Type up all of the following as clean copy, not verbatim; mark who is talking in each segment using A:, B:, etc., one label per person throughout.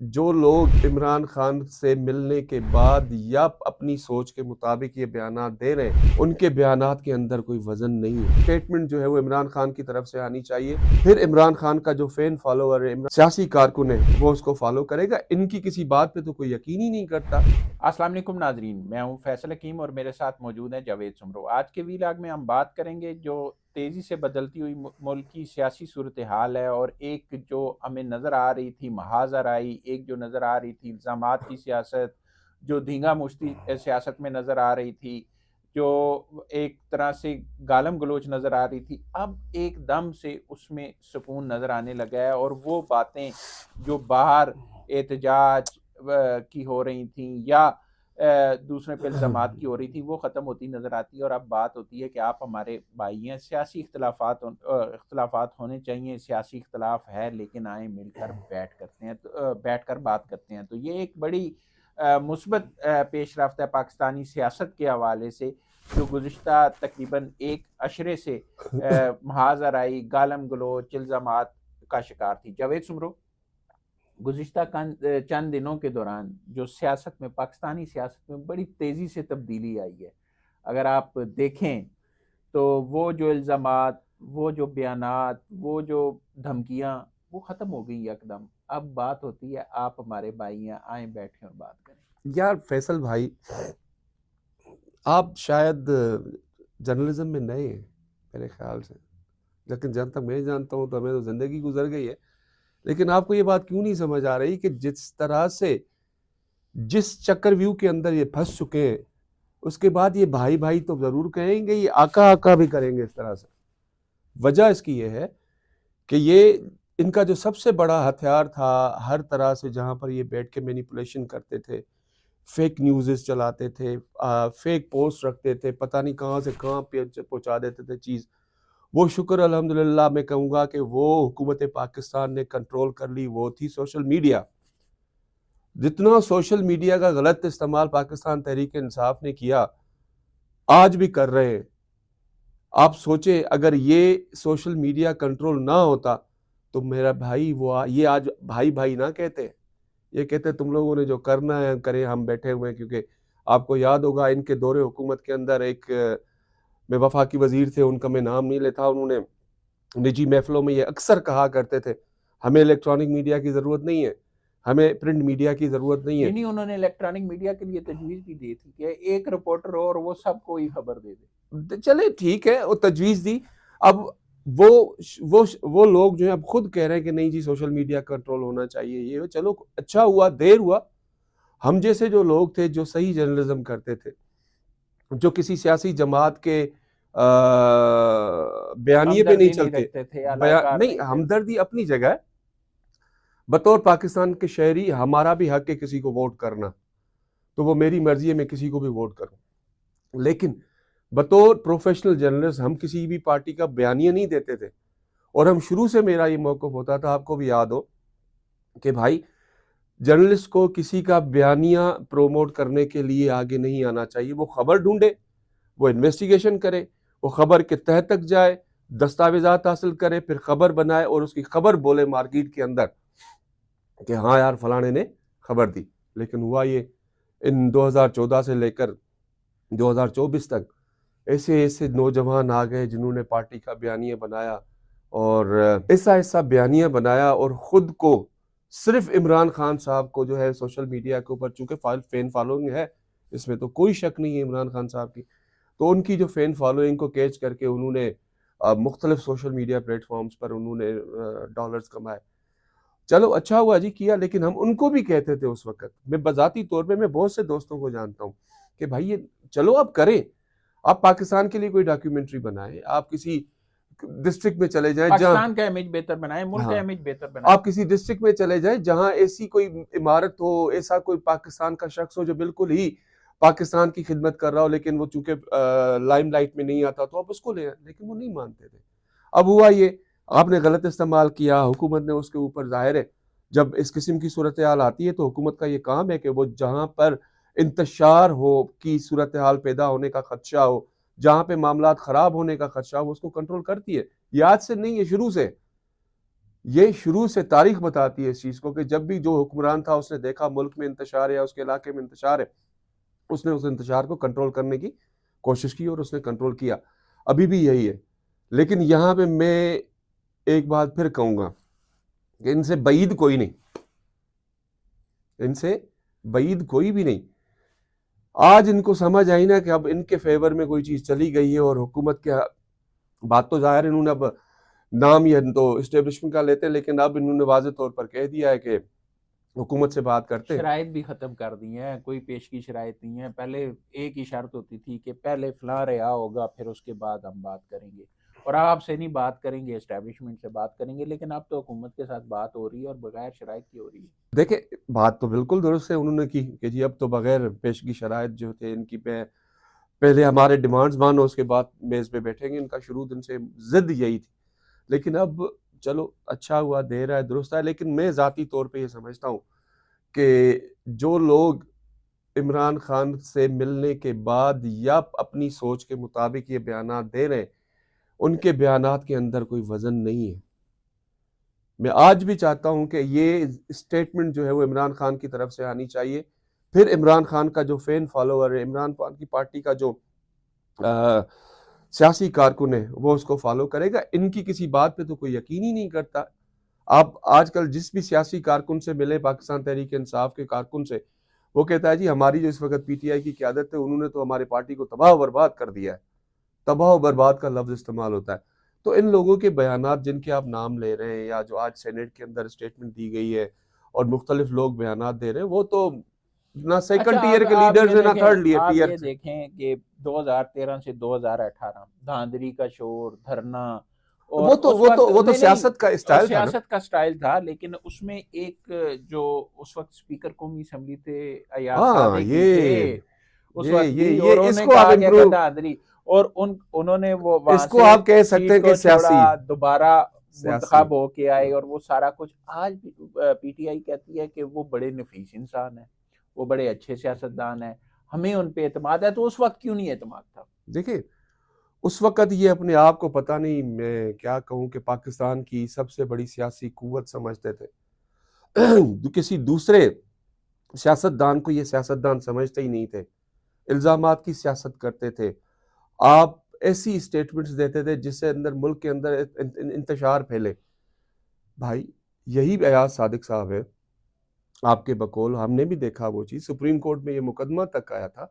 A: جو لوگ عمران خان سے ملنے کے بعد یا اپنی سوچ کے مطابق یہ بیانات دے رہے ہیں، ان کے بیانات کے اندر کوئی وزن نہیں ہے۔ سٹیٹمنٹ جو ہے وہ عمران خان کی طرف سے آنی چاہیے، پھر عمران خان کا جو فین فالوور ہے، سیاسی کارکن ہے، وہ اس کو فالو کرے گا۔ ان کی کسی بات پہ تو کوئی یقین ہی نہیں کرتا۔
B: السلام علیکم ناظرین، میں ہوں فیصل حکیم اور میرے ساتھ موجود ہیں جاوید سمرو۔ آج کے ویلاگ میں ہم بات کریں گے جو تیزی سے بدلتی ہوئی ملک کی سیاسی صورتحال ہے، اور ایک جو ہمیں نظر آ رہی تھی محاذ آرائی، ایک جو نظر آ رہی تھی الزامات کی سیاست، جو دھینگا مشتی سیاست میں نظر آ رہی تھی، جو ایک طرح سے گالم گلوچ نظر آ رہی تھی، اب ایک دم سے اس میں سکون نظر آنے لگا ہے، اور وہ باتیں جو باہر احتجاج کی ہو رہی تھیں یا دوسرے پہ الزامات کی ہو رہی تھی، وہ ختم ہوتی نظر آتی ہے۔ اور اب بات ہوتی ہے کہ آپ ہمارے بھائی ہیں، سیاسی اختلافات ہونے چاہیے، سیاسی اختلاف ہے لیکن آئیں مل کر بیٹھ کر بات کرتے ہیں۔ تو یہ ایک بڑی مثبت پیش رفت ہے پاکستانی سیاست کے حوالے سے، جو گزشتہ تقریباً ایک عشرے سے محاذ آرائی، گالم گلوچ، الزامات کا شکار تھی۔ جاوید سمرو، گزشتہ چند دنوں کے دوران جو سیاست میں، پاکستانی سیاست میں بڑی تیزی سے تبدیلی آئی ہے۔ اگر آپ دیکھیں تو وہ جو الزامات، وہ جو بیانات، وہ جو دھمکیاں، وہ ختم ہو گئی یکدم۔ اب بات ہوتی ہے آپ ہمارے بھائی ہیں، آئیں بیٹھیں اور بات کریں۔
A: یار فیصل بھائی، آپ شاید جرنلزم میں نئے ہیں میرے خیال سے، لیکن جہاں تک میں جانتا ہوں تو ہمیں تو زندگی گزر گئی ہے، لیکن آپ کو یہ بات کیوں نہیں سمجھ آ رہی کہ جس طرح سے جس چکر ویو کے اندر یہ پھنس چکے ہیں، اس کے بعد یہ بھائی بھائی تو ضرور کہیں گے، یہ آقا آقا بھی کریں گے اس طرح سے۔ وجہ اس کی یہ ہے کہ یہ ان کا جو سب سے بڑا ہتھیار تھا، ہر طرح سے جہاں پر یہ بیٹھ کے مینیپولیشن کرتے تھے، فیک نیوزز چلاتے تھے، فیک پوسٹ رکھتے تھے، پتہ نہیں کہاں سے کہاں پہنچا دیتے تھے چیز، وہ شکر الحمدللہ میں کہوں گا کہ وہ حکومت پاکستان نے کنٹرول کر لی، وہ تھی سوشل میڈیا۔ جتنا سوشل میڈیا کا غلط استعمال پاکستان تحریک انصاف نے کیا، آج بھی کر رہے ہیں۔ آپ سوچیں اگر یہ سوشل میڈیا کنٹرول نہ ہوتا تو میرا بھائی یہ آج بھائی بھائی نہ کہتے، یہ کہتے تم لوگوں نے جو کرنا ہے کریں، ہم بیٹھے ہوئے ہیں۔ کیونکہ آپ کو یاد ہوگا ان کے دور حکومت کے اندر ایک میں وفاقی وزیر تھے، ان کا میں نام نہیں لیتا، انہوں نے نجی محفلوں میں یہ اکثر کہا کرتے تھے ہمیں الیکٹرانک میڈیا کی ضرورت نہیں ہے، ہمیں پرنٹ میڈیا کی ضرورت نہیں ہے۔
B: نہیں، انہوں نے الیکٹرانک میڈیا کے لیے تجویز بھی دی تھی کہ ایک رپورٹر ہو اور وہ سب کو ہی خبر دے دے۔
A: چلے ٹھیک ہے، وہ تجویز دی۔ اب وہ لوگ جو ہیں اب خود کہہ رہے ہیں کہ نہیں جی سوشل میڈیا کنٹرول ہونا چاہیے، یہ چلو اچھا ہوا، دیر ہوا۔ ہم جیسے جو لوگ تھے جو صحیح جرنلزم کرتے تھے، جو کسی سیاسی جماعت کے بیانیے پہ نہیں
B: ہمدردی
A: چلتے،
B: رکھتے تھے، علاقار
A: نہیں،
B: نہیں تھے۔
A: ہمدردی اپنی جگہ ہے، بطور پاکستان کے شہری ہمارا بھی حق ہے کسی کو ووٹ کرنا، تو وہ میری مرضی ہے، میں کسی کو بھی ووٹ کروں، لیکن بطور پروفیشنل جرنلسٹ ہم کسی بھی پارٹی کا بیانیہ نہیں دیتے تھے۔ اور ہم شروع سے میرا یہ موقف ہوتا تھا، آپ کو بھی یاد ہو کہ بھائی جرنلسٹ کو کسی کا بیانیہ پروموٹ کرنے کے لیے آگے نہیں آنا چاہیے، وہ خبر ڈھونڈے، وہ انویسٹیگیشن کرے، وہ خبر کے تہ تک جائے، دستاویزات حاصل کرے، پھر خبر بنائے اور اس کی خبر بولے مارکیٹ کے اندر کہ ہاں یار فلانے نے خبر دی۔ لیکن ہوا یہ، ان 2014 سے لے کر 2024 تک ایسے ایسے نوجوان آ گئے جنہوں نے پارٹی کا بیانیہ بنایا، اور ایسا ایسا بیانیہ بنایا، اور خود کو صرف عمران خان صاحب کو جو ہے سوشل میڈیا کے اوپر، چونکہ فین فالوئنگ ہے، اس میں تو کوئی شک نہیں ہے عمران خان صاحب کی، تو ان کی جو فین فالوئنگ کو کیچ کر کے انہوں نے مختلف سوشل میڈیا پلیٹ فارمز پر انہوں نے ڈالرز کمائے۔ چلو اچھا ہوا جی کیا، لیکن ہم ان کو بھی کہتے تھے اس وقت، میں بذاتی طور پہ میں بہت سے دوستوں کو جانتا ہوں کہ بھائی یہ چلو آپ کریں، آپ پاکستان کے لیے کوئی ڈاکیومنٹری بنائیں، آپ کسی ڈسٹرکٹ میں چلے جائیں جہاں
B: پاکستان کا امیج بہتر بنائے، ملک کا امیج بہتر بنائے۔
A: آپ کسی ڈسٹرکٹ میں چلے جائیں جہاں ایسی کوئی عمارت ہو، ایسا کوئی پاکستان کا شخص ہو جو بالکل ہی پاکستان کی خدمت کر رہا ہو، لیکن وہ چونکہ لائم لائٹ میں نہیں آتا تو آپ اس کو لے آئیں، لیکن وہ نہیں مانتے تھے۔ اب ہوا یہ، آپ نے غلط استعمال کیا، حکومت نے اس کے اوپر، ظاہر ہے جب اس قسم کی صورتحال آتی ہے تو حکومت کا یہ کام ہے کہ وہ جہاں پر انتشار ہو کی صورتحال پیدا ہونے کا خدشہ ہو، جہاں پہ معاملات خراب ہونے کا خدشہ ہو، اس کو کنٹرول کرتی ہے۔ یہ آج سے نہیں ہے، شروع سے یہ شروع سے تاریخ بتاتی ہے اس چیز کو کہ جب بھی جو حکمران تھا اس نے دیکھا ملک میں انتشار یا اس کے علاقے میں انتشار ہے، اس نے اس انتشار کو کنٹرول کرنے کی کوشش کی اور اس نے کنٹرول کیا. ابھی بھی یہی ہے. لیکن یہاں پہ میں ایک بات پھر کہوں گا کہ ان سے بعید کوئی نہیں، ان سے بعید کوئی بھی نہیں. آج ان کو سمجھ آئی نا کہ اب ان کے فیور میں کوئی چیز چلی گئی ہے، اور حکومت کے بات تو ظاہر انہوں نے اب نام یہ تو اسٹیبلشمنٹ کا لیتے ہیں، لیکن اب انہوں نے واضح طور پر کہہ دیا ہے کہ حکومت سے بات کرتے ہیں.
B: شرائط بھی ختم کر دی ہیں، کوئی پیشگی شرائط نہیں ہے. پہلے ایک ہی شرط ہوتی تھی کہ پہلے فلاں رہا ہوگا پھر اس کے بعد ہم بات کریں گے، اور آپ سے نہیں بات کریں گے، اسٹیبلشمنٹ سے بات کریں گے. لیکن اب تو حکومت کے ساتھ بات ہو رہی ہے اور بغیر شرائط کی ہو رہی ہے.
A: دیکھیں بات تو بالکل درست ہے انہوں نے کی کہ جی اب تو بغیر پیشگی شرائط جو تھے ان کی پہلے ہمارے ڈیمانڈز مانو، اس کے بعد میز پہ بیٹھیں گے. ان کا شروع دن سے ضد یہی تھی. لیکن اب چلو اچھا ہوا، دے رہا ہے، درست ہے. لیکن میں ذاتی طور پہ یہ سمجھتا ہوں کہ جو لوگ عمران خان سے ملنے کے بعد یا اپنی سوچ کے مطابق یہ بیانات دے رہے ہیں، ان کے بیانات کے اندر کوئی وزن نہیں ہے. میں آج بھی چاہتا ہوں کہ یہ اسٹیٹمنٹ جو ہے وہ عمران خان کی طرف سے آنی چاہیے. پھر عمران خان کا جو فین فالوور ہے، عمران خان کی پارٹی کا جو سیاسی کارکن ہے، وہ اس کو فالو کرے گا. ان کی کسی بات پہ تو کوئی یقین ہی نہیں کرتا. آپ آج کل جس بھی سیاسی کارکن سے ملے، پاکستان تحریک انصاف کے کارکن سے، وہ کہتا ہے جی ہماری جو اس وقت پی ٹی آئی کی قیادت ہے انہوں نے تو ہماری پارٹی کو تباہ و برباد کر دیا ہے. تباہ و برباد کا لفظ استعمال ہوتا ہے. تو ان لوگوں کے بیانات جن کے آپ نام لے رہے ہیں، یا جو آج سینیٹ کے اندر اسٹیٹمنٹ دی گئی ہے اور مختلف لوگ بیانات دے رہے ہیں، وہ تو نہ سیکنڈ
B: اچھا
A: ٹیئر کے
B: آپ
A: لیڈرز
B: یہ
A: ہیں نہ
B: دیکھیں،
A: تھرڈ
B: آپ
A: ٹیئر
B: یہ
A: سے.
B: دیکھیں کہ 2013 سے 2018 دھاندلی کا شور، دھرنا، اور اس وقت
A: وہ تو
B: نہیں
A: سیاست کا اسٹائل تھا نا.
B: سیاست کا سٹائل تھا. لیکن اس میں ایک جو اس وقت اسپیکر قومی اسمبلی تھے ایاز
A: ہاں
B: صادق ہی تھے اس وقت بھی، اور
A: یہ
B: انہوں
A: اس
B: نے
A: کو آپ
B: کہا کہ
A: امپروو،
B: دھاندلی، اور انہوں نے وہ وہاں
A: اس کو
B: سے
A: آپ کہہ سکتے
B: سیٹ
A: ہیں کہ
B: کو
A: سیاسی
B: چھوڑا، دوبارہ
A: سیاسی
B: منتخب ہو کے آئے، اور وہ سارا کچھ. آج پی ٹی آئی کہتی ہے کہ وہ بڑے نفیس انسان ہیں، وہ بڑے اچھے سیاستدان ہیں، ہمیں ان پہ اعتماد ہے. تو اس وقت کیوں نہیں اعتماد تھا؟
A: دیکھیں اس وقت یہ اپنے آپ کو پتہ نہیں میں کیا کہوں کہ پاکستان کی سب سے بڑی سیاسی قوت سمجھتے تھے. کسی دوسرے سیاستدان کو یہ سیاستدان سمجھتے ہی نہیں تھے. الزامات کی سیاست کرتے تھے. آپ ایسی اسٹیٹمنٹس دیتے تھے جس سے اندر ملک کے اندر انتشار پھیلے. بھائی یہی ایاز صادق صاحب ہے، آپ کے بقول ہم نے بھی دیکھا وہ چیز، سپریم کورٹ میں یہ مقدمہ تک آیا تھا.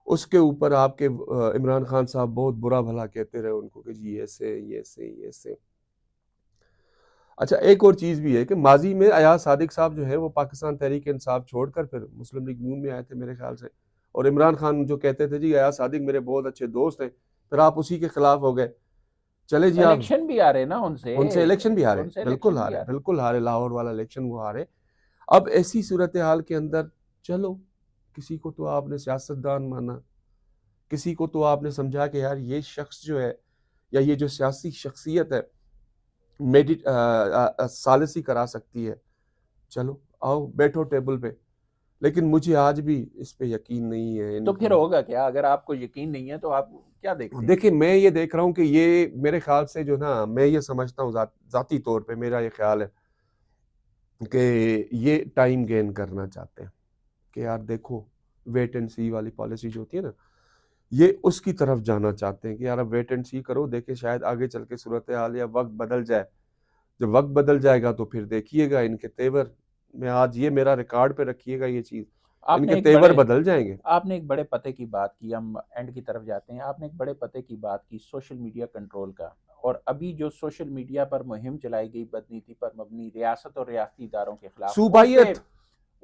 A: اس کے اوپر آپ کے عمران خان صاحب بہت برا بھلا کہتے رہے ان کو کہ جی ایسے یہ ایسے یہ ایسے. اچھا ایک اور چیز بھی ہے کہ ماضی میں ایاز صادق صاحب جو ہے وہ پاکستان تحریک انصاف چھوڑ کر پھر مسلم لیگ نون میں آئے تھے میرے خیال سے. اور عمران خان جو کہتے تھے جی ایاز صادق میرے بہت اچھے دوست ہیں، پھر آپ اسی کے خلاف ہو گئے. چلے جی آپ
B: الیکشن بھی آ رہے نا ان
A: سے الیکشن بھی ہارے،
B: ان سے
A: بالکل
B: الیکشن بھی
A: ہارے،
B: آ رہے.
A: بالکل ہارے. لاہور والا الیکشن وہ ہارے. اب ایسی صورتحال کے اندر چلو کسی کو تو آپ نے سیاستدان مانا، کسی کو تو آپ نے سمجھا کہ یار یہ شخص جو ہے یا یہ جو سیاسی شخصیت ہے ثالثی کرا سکتی ہے، چلو آؤ بیٹھو ٹیبل پہ. لیکن مجھے آج بھی اس پہ یقین نہیں ہے.
B: تو پھر ہوگا کیا اگر آپ کو یقین نہیں ہے؟ تو آپ کیا دیکھتے ہیں؟
A: دیکھیں میں یہ دیکھ رہا ہوں کہ یہ میرے خیال سے جو نا، میں یہ سمجھتا ہوں ذاتی طور پہ میرا یہ خیال ہے کہ یہ ٹائم گین کرنا چاہتے ہیں کہ یار دیکھو ویٹ اینڈ سی والی پالیسی جو ہوتی ہے نا، یہ اس کی طرف جانا چاہتے ہیں کہ یار اب ویٹ اینڈ سی کرو، دیکھیں شاید آگے چل کے صورتحال یا وقت بدل جائے. جب وقت بدل جائے گا تو پھر دیکھیے گا ان کے تیور میں، آج یہ میرا ریکارڈ پہ رکھیے گا یہ چیز،
B: آپ
A: ان
B: نے
A: کے تیور بدل جائیں گے.
B: آپ نے ایک بڑے پتے کی بات کی، ہم اینڈ کی طرف جاتے ہیں. آپ نے ایک بڑے پتے کی بات کی سوشل میڈیا کنٹرول کا، اور ابھی جو سوشل میڈیا پر مہم چلائی گئی بدنیتی پر مبنی ریاست اور ریاستی اداروں کے خلاف،
A: صوبائیت،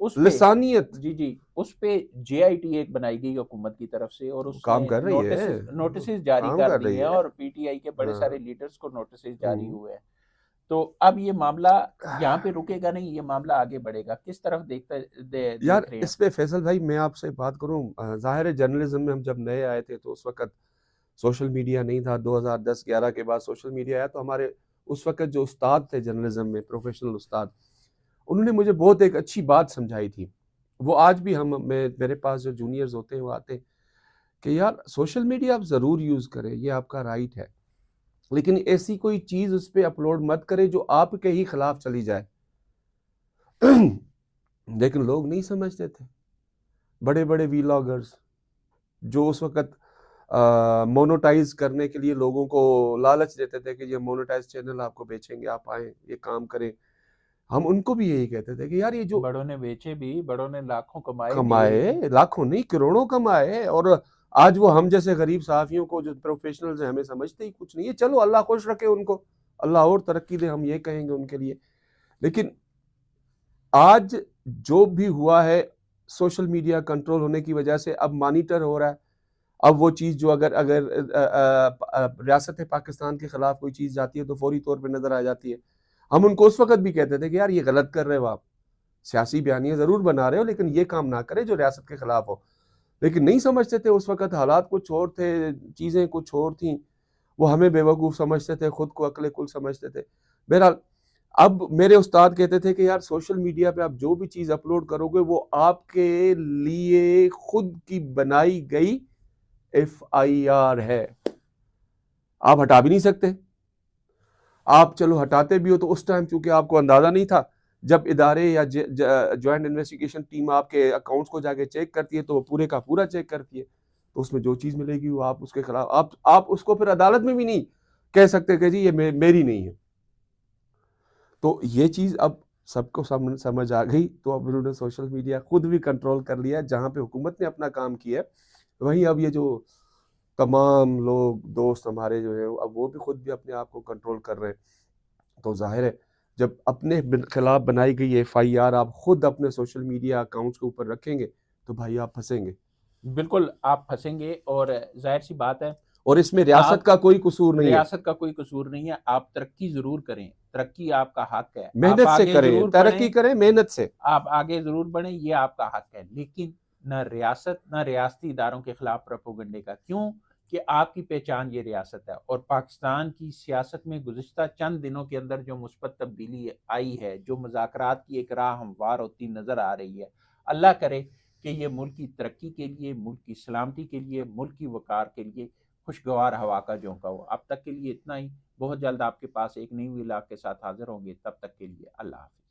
B: اس پہ
A: لسانیت
B: جی اس پہ جے آئی ٹی ایک بنائی گئی حکومت کی طرف سے، اور اس
A: کام
B: نے
A: کر رہی ہے،
B: نوٹسز جاری
A: کام
B: کر
A: کر
B: دی
A: رہی
B: ہیں،
A: ہے.
B: اور پی ٹی آئی کے بڑے
A: ہاں.
B: سارے لیڈرز کو نوٹسز جاری ہوئے ہیں. تو اب یہ معاملہ یہاں پہ رکے گا نہیں، یہ معاملہ آگے بڑھے گا. کس طرف دیکھ
A: یار
B: رہے ہیں؟
A: اس پہ فیصل بھائی میں آپ سے بات کروں، ظاہر ہے جرنلزم میں ہم جب نئے آئے تھے تو اس وقت سوشل میڈیا نہیں تھا. 2010-11 کے بعد سوشل میڈیا آیا تو ہمارے اس وقت جو استاد تھے جرنلزم میں، پروفیشنل استاد، انہوں نے مجھے بہت ایک اچھی بات سمجھائی تھی. وہ آج بھی میرے پاس جو جونیئرز ہوتے ہیں وہ آتے ہیں کہ یار سوشل میڈیا آپ ضرور یوز کریں، یہ آپ کا رائٹ ہے، لیکن ایسی کوئی چیز اس پہ اپلوڈ مت کرے جو آپ کے ہی خلاف چلی جائے. لیکن لوگ نہیں سمجھتے تھے. بڑے بڑے ویلاگرز جو اس وقت مونوٹائز کرنے کے لیے لوگوں کو لالچ دیتے تھے کہ یہ مونوٹائز چینل آپ کو بیچیں گے, آپ آئیں یہ کام کریں, ہم ان کو بھی یہی کہتے تھے کہ یار یہ جو
B: بڑوں نے بیچے بھی, بڑوں نے لاکھوں کمائے بھی.
A: کمائے, لاکھوں نہیں کروڑوں کمائے, اور آج وہ ہم جیسے غریب صحافیوں کو جو پروفیشنلز ہیں ہمیں سمجھتے ہی کچھ نہیں ہے. چلو اللہ خوش رکھے ان کو, اللہ اور ترقی دے, ہم یہ کہیں گے ان کے لیے. لیکن آج جو بھی ہوا ہے سوشل میڈیا کنٹرول ہونے کی وجہ سے اب مانیٹر ہو رہا ہے. اب وہ چیز جو اگر ریاست پاکستان کے خلاف کوئی چیز جاتی ہے تو فوری طور پہ نظر آ جاتی ہے. ہم ان کو اس وقت بھی کہتے تھے کہ یار یہ غلط کر رہے ہو, آپ سیاسی بیانیے ضرور بنا رہے ہو لیکن یہ کام نہ کرے جو ریاست کے خلاف ہو. لیکن نہیں سمجھتے تھے اس وقت, حالات کچھ اور تھے, چیزیں کچھ اور تھیں. وہ ہمیں بیوقوف سمجھتے تھے, خود کو عقل کل سمجھتے تھے. بہرحال اب میرے استاد کہتے تھے کہ یار سوشل میڈیا پہ آپ جو بھی چیز اپلوڈ کرو گے وہ آپ کے لیے خود کی بنائی گئی FIR ہے, آپ ہٹا بھی نہیں سکتے. آپ چلو ہٹاتے بھی ہو تو اس ٹائم چونکہ آپ کو اندازہ نہیں تھا, جب ادارے یا جوائنٹ انویسٹیگیشن ٹیم آپ کے اکاؤنٹس کو جا کے چیک کرتی ہے تو وہ پورے کا پورا چیک کرتی ہے, تو اس میں جو چیز ملے گی وہ آپ اس کے خلاف, آپ اس کو پھر عدالت میں بھی نہیں کہہ سکتے کہ جی یہ میری نہیں ہے. تو یہ چیز اب سب کو سمجھ آ گئی, تو اب انہوں نے سوشل میڈیا خود بھی کنٹرول کر لیا. جہاں پہ حکومت نے اپنا کام کیا ہے وہیں اب یہ جو تمام لوگ دوست ہمارے جو ہیں اب وہ بھی خود بھی اپنے آپ کو کنٹرول کر رہے ہیں. تو ظاہر ہے جب اپنے خلاف بنائی گئی FIR آپ خود اپنے سوشل میڈیا اکاؤنٹس کے اوپر رکھیں گے تو بھائی آپ پھنسیں گے.
B: بالکل آپ پھنسیں گے, اور ظاہر سی بات ہے
A: اور اس میں ریاست کا کوئی قصور نہیں ہے,
B: ریاست کا کوئی قصور نہیں ہے. آپ ترقی ضرور کریں, ترقی آپ کا حق ہے, آپ
A: محنت سے
B: آگے
A: کریں,
B: ضرور
A: ترقی
B: بڑھیں,
A: کریں محنت سے.
B: آپ آگے ضرور بڑھیں, یہ آپ کا حق ہے. لیکن نہ ریاست نہ ریاستی اداروں کے خلاف پروپیگنڈے کا, کیوں کہ آپ کی پہچان یہ ریاست ہے. اور پاکستان کی سیاست میں گزشتہ چند دنوں کے اندر جو مثبت تبدیلی آئی ہے, جو مذاکرات کی ایک راہ ہموار ہوتی نظر آ رہی ہے, اللہ کرے کہ یہ ملک کی ترقی کے لیے, ملک کی سلامتی کے لیے, ملک کی وقار کے لیے خوشگوار ہوا کا جھونکا ہو. اب تک کے لیے اتنا ہی. بہت جلد آپ کے پاس ایک نئی ویلاگ کے ساتھ حاضر ہوں گے. تب تک کے لیے اللہ حافظ.